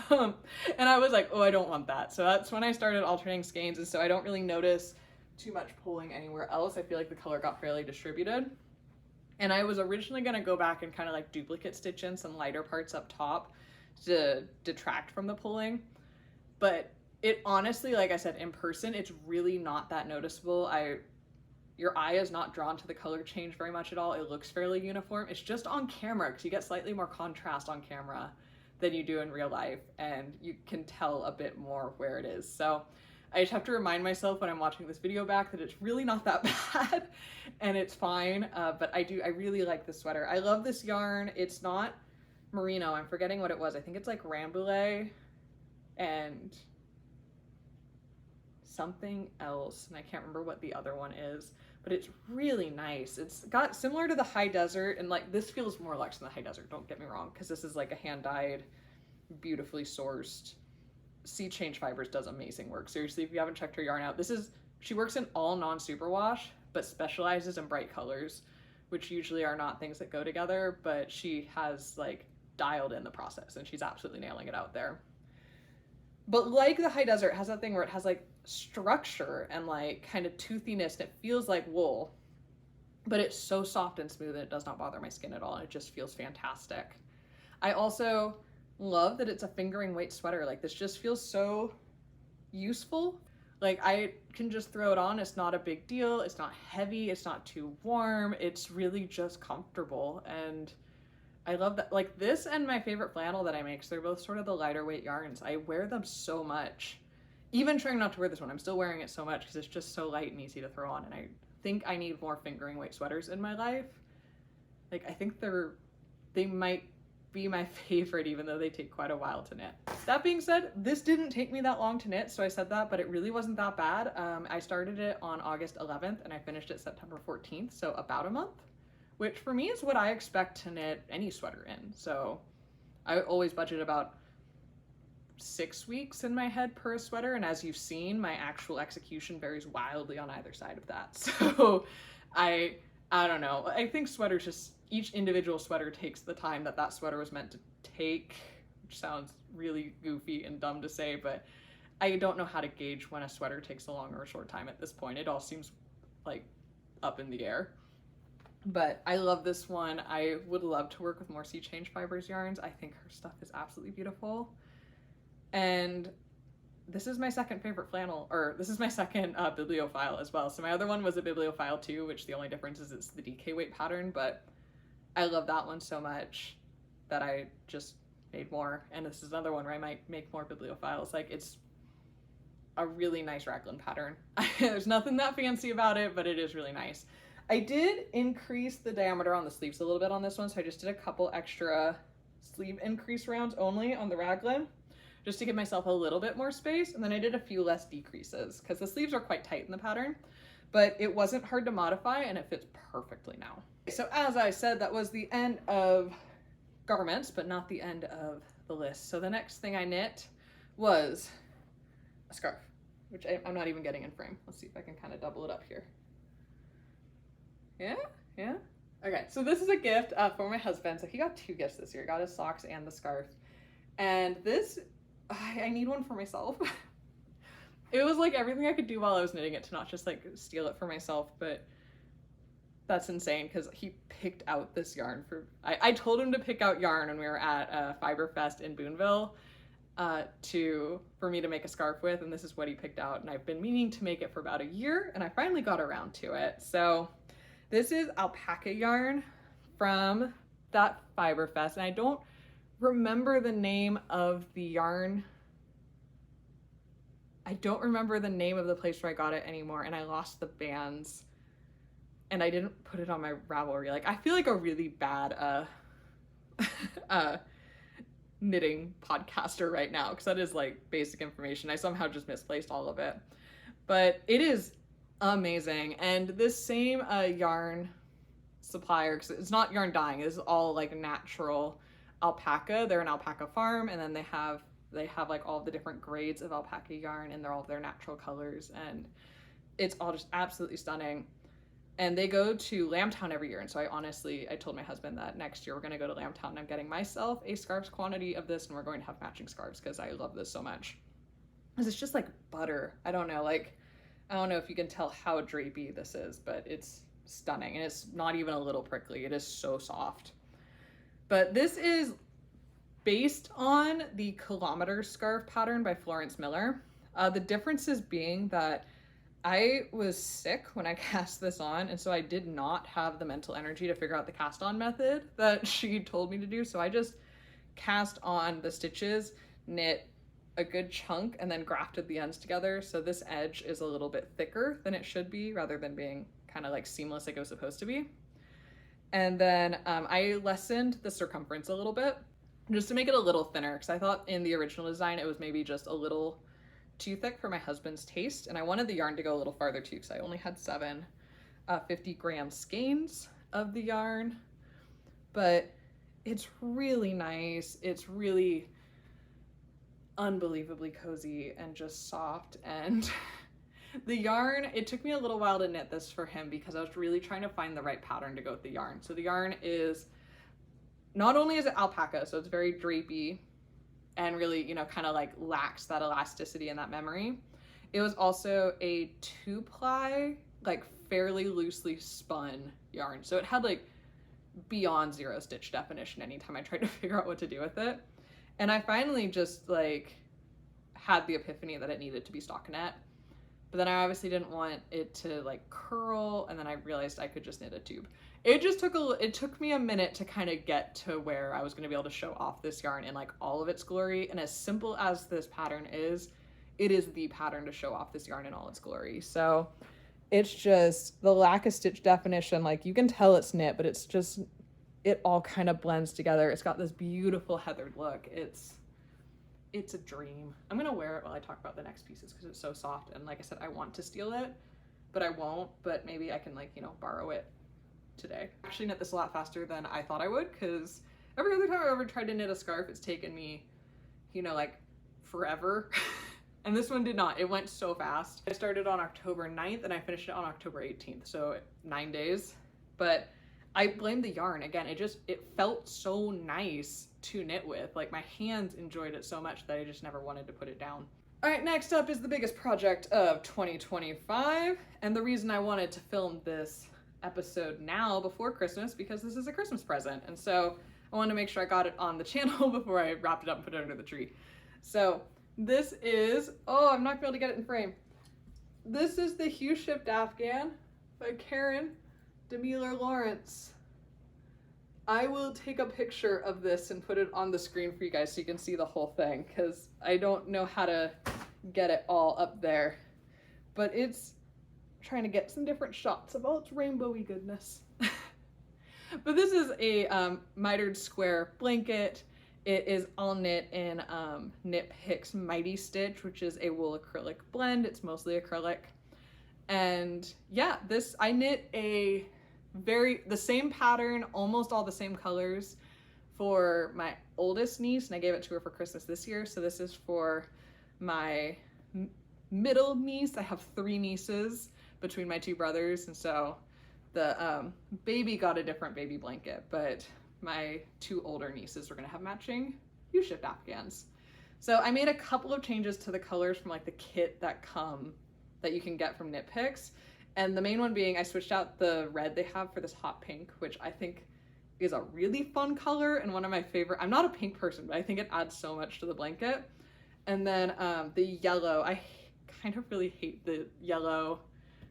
And I was like, oh, I don't want that. So that's when I started alternating skeins, and so I don't really notice too much pulling anywhere else. I feel like the color got fairly distributed. And I was originally going to go back and kind of like duplicate stitch in some lighter parts up top to detract from the pulling, but it honestly, like I said, in person, it's really not that noticeable. Your eye is not drawn to the color change very much at all. It looks fairly uniform. It's just on camera, because you get slightly more contrast on camera than you do in real life, and you can tell a bit more where it is. So I just have to remind myself when I'm watching this video back that it's really not that bad, and it's fine. But I really like this sweater. I love this yarn. It's not merino. I'm forgetting what it was. I think it's like Rambouillet and something else, and I can't remember what the other one is, but it's really nice. It's got similar to the High Desert, and like this feels more luxe than the High Desert, don't get me wrong, because this is like a hand-dyed, beautifully sourced. Sea Change Fibers does amazing work. Seriously, if you haven't checked her yarn out, she works in all non-superwash, but specializes in bright colors, which usually are not things that go together, but she has like dialed in the process, and she's absolutely nailing it out there. But like the High Desert, it has that thing where it has like structure and like kind of toothiness, and it feels like wool, but it's so soft and smooth, and it does not bother my skin at all, and it just feels fantastic. I also love that it's a fingering weight sweater. Like, this just feels so useful. Like, I can just throw it on. It's not a big deal. It's not heavy. It's not too warm. It's really just comfortable, and I love that. Like, this and my favorite flannel that I make, so they're both sort of the lighter weight yarns. I wear them so much. Even trying not to wear this one, I'm still wearing it so much because it's just so light and easy to throw on, and I think I need more fingering weight sweaters in my life. Like, I think they might be my favorite, even though they take quite a while to knit. That being said, this didn't take me that long to knit, so I said that, but it really wasn't that bad. I started it on August 11th and I finished it September 14th, so about a month, which for me is what I expect to knit any sweater in. So I always budget about 6 weeks in my head per sweater, and as you've seen, my actual execution varies wildly on either side of that. So I don't know. I think sweaters just, each individual sweater takes the time that that sweater was meant to take, which sounds really goofy and dumb to say, but I don't know how to gauge when a sweater takes a long or a short time at this point. It all seems like up in the air. But I love this one. I would love to work with more Sea Change Fibers yarns. I think her stuff is absolutely beautiful. And this is my second favorite flannel, or this is my second Bibliophile as well. So my other one was a Bibliophile too, which the only difference is it's the DK weight pattern, but I love that one so much that I just made more. And this is another one where I might make more Bibliophiles. Like, it's a really nice raglan pattern. There's nothing that fancy about it, but it is really nice. I did increase the diameter on the sleeves a little bit on this one, so I just did a couple extra sleeve increase rounds only on the raglan, just to give myself a little bit more space, and then I did a few less decreases, because the sleeves are quite tight in the pattern, but it wasn't hard to modify, and it fits perfectly now. So as I said, that was the end of garments, but not the end of the list. So the next thing I knit was a scarf, which I'm not even getting in frame. Let's see if I can kind of double it up here. Yeah. Okay, so this is a gift for my husband. So he got 2 gifts this year. He got his socks and the scarf. And this, I need one for myself. It was like everything I could do while I was knitting it to not just like steal it for myself, but that's insane because he picked out this yarn for, I told him to pick out yarn when we were at Fiber Fest in Boonville for me to make a scarf with, and this is what he picked out, and I've been meaning to make it for about a year, and I finally got around to it. So This is alpaca yarn from that Fiber Fest, and I don't remember the name of the yarn. I don't remember the name of the place where I got it anymore, and I lost the bands, and I didn't put it on my Ravelry. Like, I feel like a really bad knitting podcaster right now, because that is like basic information. I somehow just misplaced all of it, but it is amazing. And this same yarn supplier, because it's not yarn dyeing, it's all like natural alpaca. They're an alpaca farm, and then they have like all the different grades of alpaca yarn, and they're all their natural colors, and it's all just absolutely stunning. And they go to Lambtown every year, and so I told my husband that next year we're going to go to Lambtown, and I'm getting myself a scarf quantity of this, and we're going to have matching scarves because I love this so much. Because it's just like butter. I don't know if you can tell how drapey this is, but it's stunning, and it's not even a little prickly. It is so soft. But this is based on the Kilometer scarf pattern by Florence Miller. The differences being that I was sick when I cast this on, and so I did not have the mental energy to figure out the cast on method that she told me to do. So I just cast on the stitches, knit a good chunk, and then grafted the ends together. So this edge is a little bit thicker than it should be, rather than being kind of like seamless like it was supposed to be. And then I lessened the circumference a little bit just to make it a little thinner, because I thought in the original design it was maybe just a little too thick for my husband's taste, and I wanted the yarn to go a little farther too, because I only had 7 50-gram skeins of the yarn. But it's really nice. It's really unbelievably cozy and just soft. And the yarn, it took me a little while to knit this for him because I was really trying to find the right pattern to go with the yarn. So the yarn is, not only is it alpaca, so it's very drapey and really, you know, kind of like lacks that elasticity and that memory. It was also a 2-ply, like fairly loosely spun yarn. So it had like beyond 0 stitch definition anytime I tried to figure out what to do with it. And I finally just like had the epiphany that it needed to be stockinette. But then I obviously didn't want it to like curl, and then I realized I could just knit a tube. It took me a minute to kind of get to where I was going to be able to show off this yarn in like all of its glory. And as simple as this pattern is, it is the pattern to show off this yarn in all its glory. So it's just the lack of stitch definition, like you can tell it's knit, but it's just, it all kind of blends together. It's got this beautiful heathered look. It's a dream. I'm gonna wear it while I talk about the next pieces because it's so soft, and like I said, I want to steal it, but I won't. But maybe I can, like, you know, borrow it today. I actually knit this a lot faster than I thought I would, because every other time I've ever tried to knit a scarf, it's taken me, you know, like forever. And this one did not. It went so fast. I started on October 9th and I finished it on October 18th, so 9 days. But I blame the yarn. Again, it felt so nice to knit with. Like, my hands enjoyed it so much that I just never wanted to put it down. All right, next up is the biggest project of 2025. And the reason I wanted to film this episode now before Christmas, because this is a Christmas present. And so I wanted to make sure I got it on the channel before I wrapped it up and put it under the tree. So this is, oh, I'm not gonna be able to get it in frame. This is the Hue Shift Afghan by Karen DeMiller Lawrence. I will take a picture of this and put it on the screen for you guys so you can see the whole thing, because I don't know how to get it all up there. But it's trying to get some different shots of all its rainbowy goodness. But this is a mitered square blanket. It is all knit in Knit Picks Mighty Stitch, which is a wool acrylic blend. It's mostly acrylic. And yeah, I knit the same pattern, almost all the same colors for my oldest niece, and I gave it to her for Christmas this year. So this is for my middle niece. I have 3 nieces between my 2 brothers, and so the baby got a different baby blanket, but my 2 older nieces were gonna have matching Hue Shift Afghans. So I made a couple of changes to the colors from like the kit that you can get from Knit Picks. And the main one being I switched out the red they have for this hot pink, which I think is a really fun color and one of my favorite. I'm not a pink person, but I think it adds so much to the blanket. And then the yellow, I kind of really hate the yellow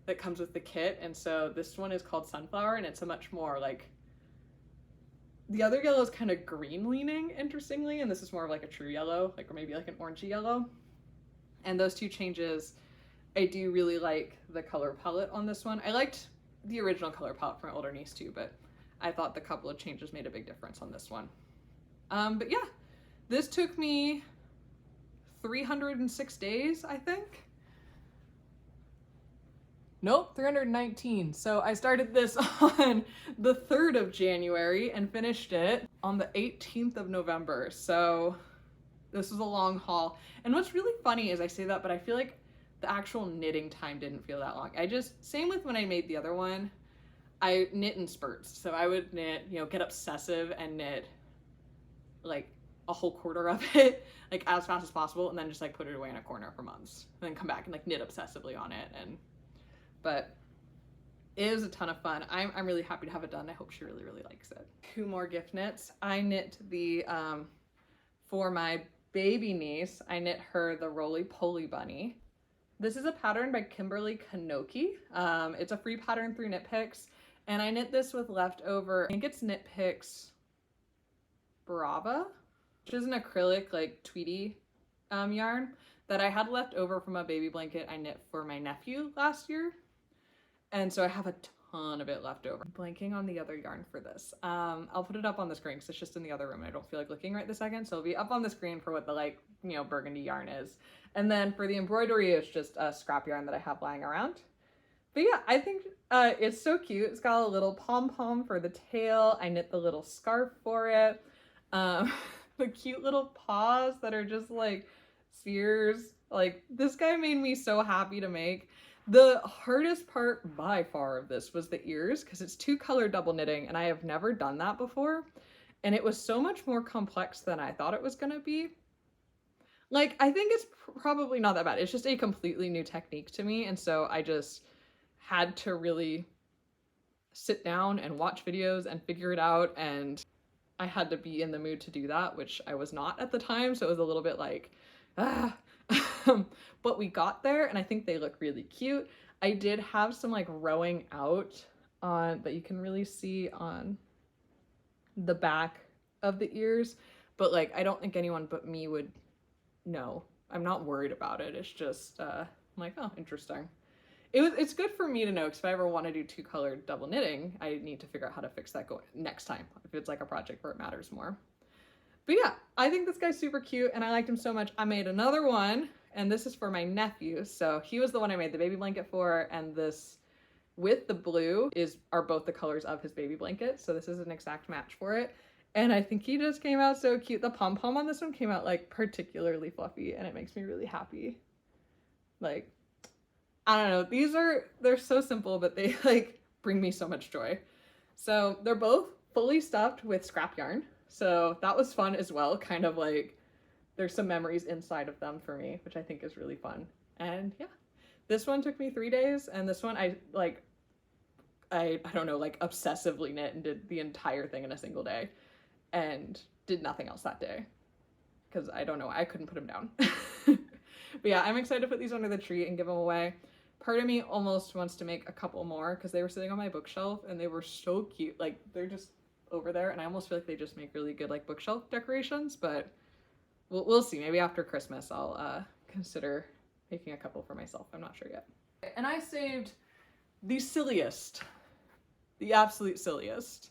that comes with the kit. And so this one is called Sunflower, and it's a much more like, the other yellow is kind of green leaning, interestingly, and this is more of like a true yellow, like, or maybe like an orangey yellow. And those two changes, I do really like the color palette on this one. I liked the original color palette from my older niece too, but I thought the couple of changes made a big difference on this one. But yeah, this took me 306 days, I think. Nope, 319. So I started this on the 3rd of January and finished it on the 18th of November. So this was a long haul. And what's really funny is I say that, but I feel like the actual knitting time didn't feel that long. Same with when I made the other one, I knit in spurts. So I would knit, you know, get obsessive and knit like a whole quarter of it, like as fast as possible, and then just like put it away in a corner for months, and then come back and like knit obsessively on it. But it was a ton of fun. I'm really happy to have it done. I hope she really, really likes it. 2 more gift knits. I knit the, for my baby niece, I knit her the Roly-Poly Bunny. This is a pattern by Kimberly Kanoki. It's a free pattern through Knit Picks, and I knit this with leftover, I think it's Knit Picks Brava, which is an acrylic like tweedy yarn that I had left over from a baby blanket I knit for my nephew last year. And so I have a ton of it left over. I'm blanking on the other yarn for this. I'll put it up on the screen because it's just in the other room. I don't feel like looking right this second. So it'll be up on the screen for what the like, you know, burgundy yarn is. And then for the embroidery, it's just a scrap yarn that I have lying around. But yeah, I think it's so cute. It's got a little pom-pom for the tail. I knit the little scarf for it. The cute little paws that are just like spheres. Like, this guy made me so happy to make. The hardest part by far of this was the ears, because it's 2-color double knitting and I have never done that before. And it was so much more complex than I thought it was gonna be. Like, I think it's probably not that bad. It's just a completely new technique to me. And so I just had to really sit down and watch videos and figure it out. And I had to be in the mood to do that, which I was not at the time. So it was a little bit like, but we got there, and I think they look really cute. I did have some like rowing out on that you can really see on the back of the ears, but like I don't think anyone but me would know. I'm not worried about it. It's just I'm like, oh, interesting. It's good for me to know, because if I ever want to do 2-color double knitting, I need to figure out how to fix that next time if it's like a project where it matters more. But yeah, I think this guy's super cute and I liked him so much. I made another one, and this is for my nephew. So he was the one I made the baby blanket for, and this with the blue are both the colors of his baby blanket. So this is an exact match for it. And I think he just came out so cute. The pom-pom on this one came out like particularly fluffy, and it makes me really happy. Like, I don't know, they're so simple, but they like bring me so much joy. So they're both fully stuffed with scrap yarn. So that was fun as well. Kind of like there's some memories inside of them for me, which I think is really fun. And yeah, this one took me 3 days, and this one I don't know, like obsessively knit and did the entire thing in a single day and did nothing else that day because I don't know, I couldn't put them down. But yeah, I'm excited to put these under the tree and give them away. Part of me almost wants to make a couple more because they were sitting on my bookshelf and they were so cute. Like, they're just over there, and I almost feel like they just make really good like bookshelf decorations, but we'll see. Maybe after Christmas I'll consider making a couple for myself. I'm not sure yet. And I saved the absolute silliest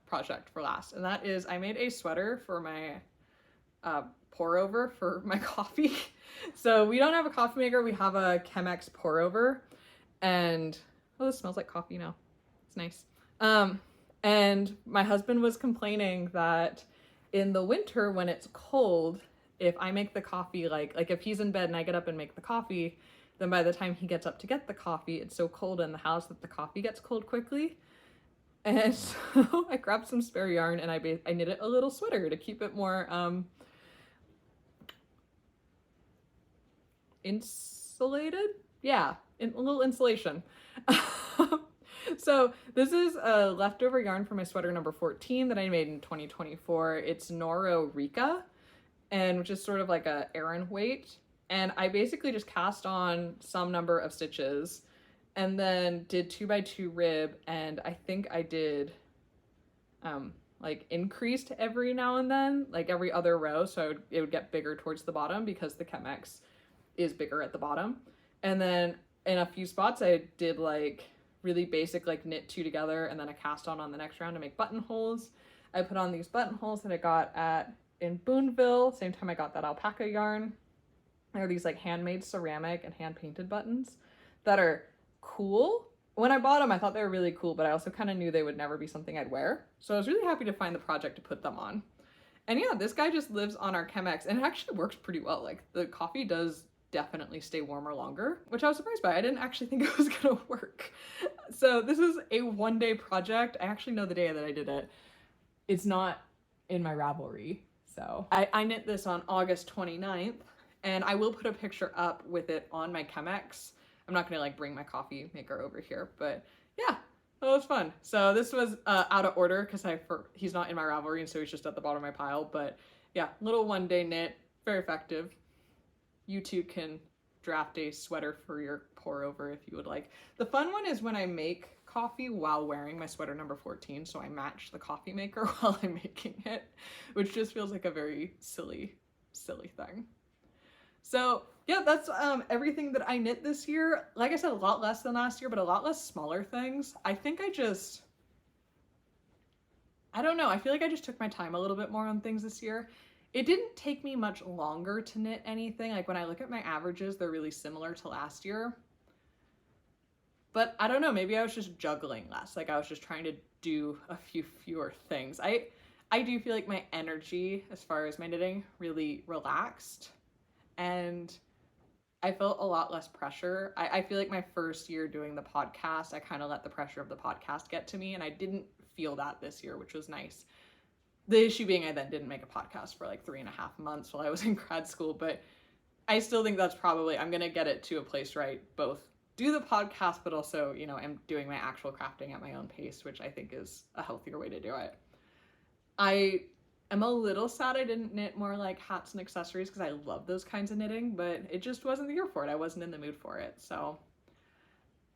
project for last, and that is I made a sweater for my pour over for my coffee. So we don't have a coffee maker, we have a Chemex pour over, and oh, this smells like coffee now. It's nice. And my husband was complaining that in the winter when it's cold, if I make the coffee, like if he's in bed and I get up and make the coffee, then by the time he gets up to get the coffee, it's so cold in the house that the coffee gets cold quickly. And so I grabbed some spare yarn and I knitted a little sweater to keep it more insulated. Yeah, a little insulation. So this is a leftover yarn from my sweater number 14 that I made in 2024. It's Noro Rika, and which is sort of like a Aran weight. And I basically just cast on some number of stitches and then did 2x2 rib, and I think I did like increased every now and then, like every other row, so it would get bigger towards the bottom because the Chemex is bigger at the bottom. And then in a few spots I did like really basic like knit 2 together and then a cast on the next round to make buttonholes. I put on these buttonholes that I got in Boonville, same time I got that alpaca yarn. They're these like handmade ceramic and hand painted buttons that are cool. When I bought them, I thought they were really cool, but I also kind of knew they would never be something I'd wear. So I was really happy to find the project to put them on. And yeah, this guy just lives on our Chemex, and it actually works pretty well. Like the coffee does definitely stay warmer longer, which I was surprised by. I didn't actually think it was gonna work. So this is a 1-day project. I actually know the day that I did it. It's not in my Ravelry. So I knit this on August 29th, and I will put a picture up with it on my Chemex. I'm not gonna like bring my coffee maker over here, but yeah, that was fun. So this was out of order because he's not in my Ravelry, and so he's just at the bottom of my pile. But yeah, little 1-day knit, very effective. You too can draft a sweater for your pour over if you would like. The fun one is when I make coffee while wearing my sweater number 14, so I match the coffee maker while I'm making it, which just feels like a very silly thing. So yeah, that's everything that I knit this year. Like I said, a lot less than last year, but a lot less smaller things. I think I don't know. I feel like I just took my time a little bit more on things this year. It didn't take me much longer to knit anything. Like when I look at my averages, they're really similar to last year. But I don't know, maybe I was just juggling less. Like I was just trying to do a few fewer things. I do feel like my energy as far as my knitting really relaxed, and I felt a lot less pressure. I feel like my first year doing the podcast, I kind of let the pressure of the podcast get to me, and I didn't feel that this year, which was nice. The issue being I then didn't make a podcast for like 3.5 months while I was in grad school, but I still think that's probably, I'm gonna get it to a place where I both do the podcast, but also, you know, I'm doing my actual crafting at my own pace, which I think is a healthier way to do it. I am a little sad I didn't knit more like hats and accessories because I love those kinds of knitting, but it just wasn't the year for it. I wasn't in the mood for it. So,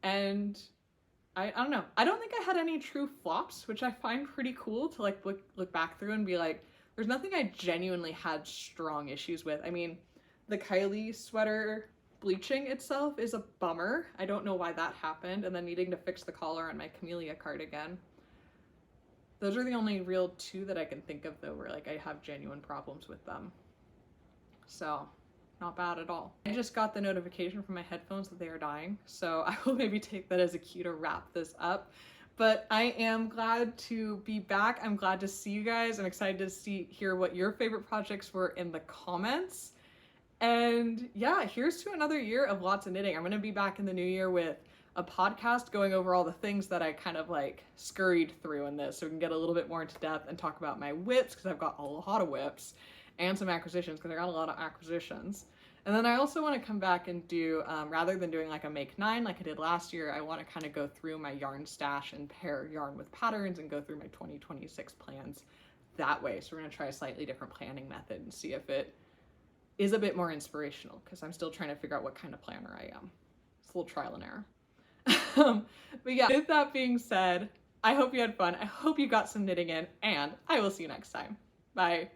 and I don't know. I don't think I had any true flops, which I find pretty cool to like look back through and be like, there's nothing I genuinely had strong issues with. I mean, the Kylie sweater bleaching itself is a bummer. I don't know why that happened. And then needing to fix the collar on my Camelia cardigan. Those are the only real 2 that I can think of though, where like I have genuine problems with them. So not bad at all. I just got the notification from my headphones that they are dying, so I will maybe take that as a cue to wrap this up. But I am glad to be back. I'm glad to see you guys. I'm excited to hear what your favorite projects were in the comments. And yeah, here's to another year of lots of knitting. I'm gonna be back in the new year with a podcast going over all the things that I kind of like scurried through in this, so we can get a little bit more into depth and talk about my whips, because I've got a lot of whips, and some acquisitions, because I got a lot of acquisitions. And then I also want to come back and do, rather than doing like a make 9 like I did last year, I want to kind of go through my yarn stash and pair yarn with patterns and go through my 2026 plans that way. So we're going to try a slightly different planning method and see if it is a bit more inspirational, because I'm still trying to figure out what kind of planner I am. It's a little trial and error. But yeah, with that being said, I hope you had fun. I hope you got some knitting in, and I will see you next time. Bye.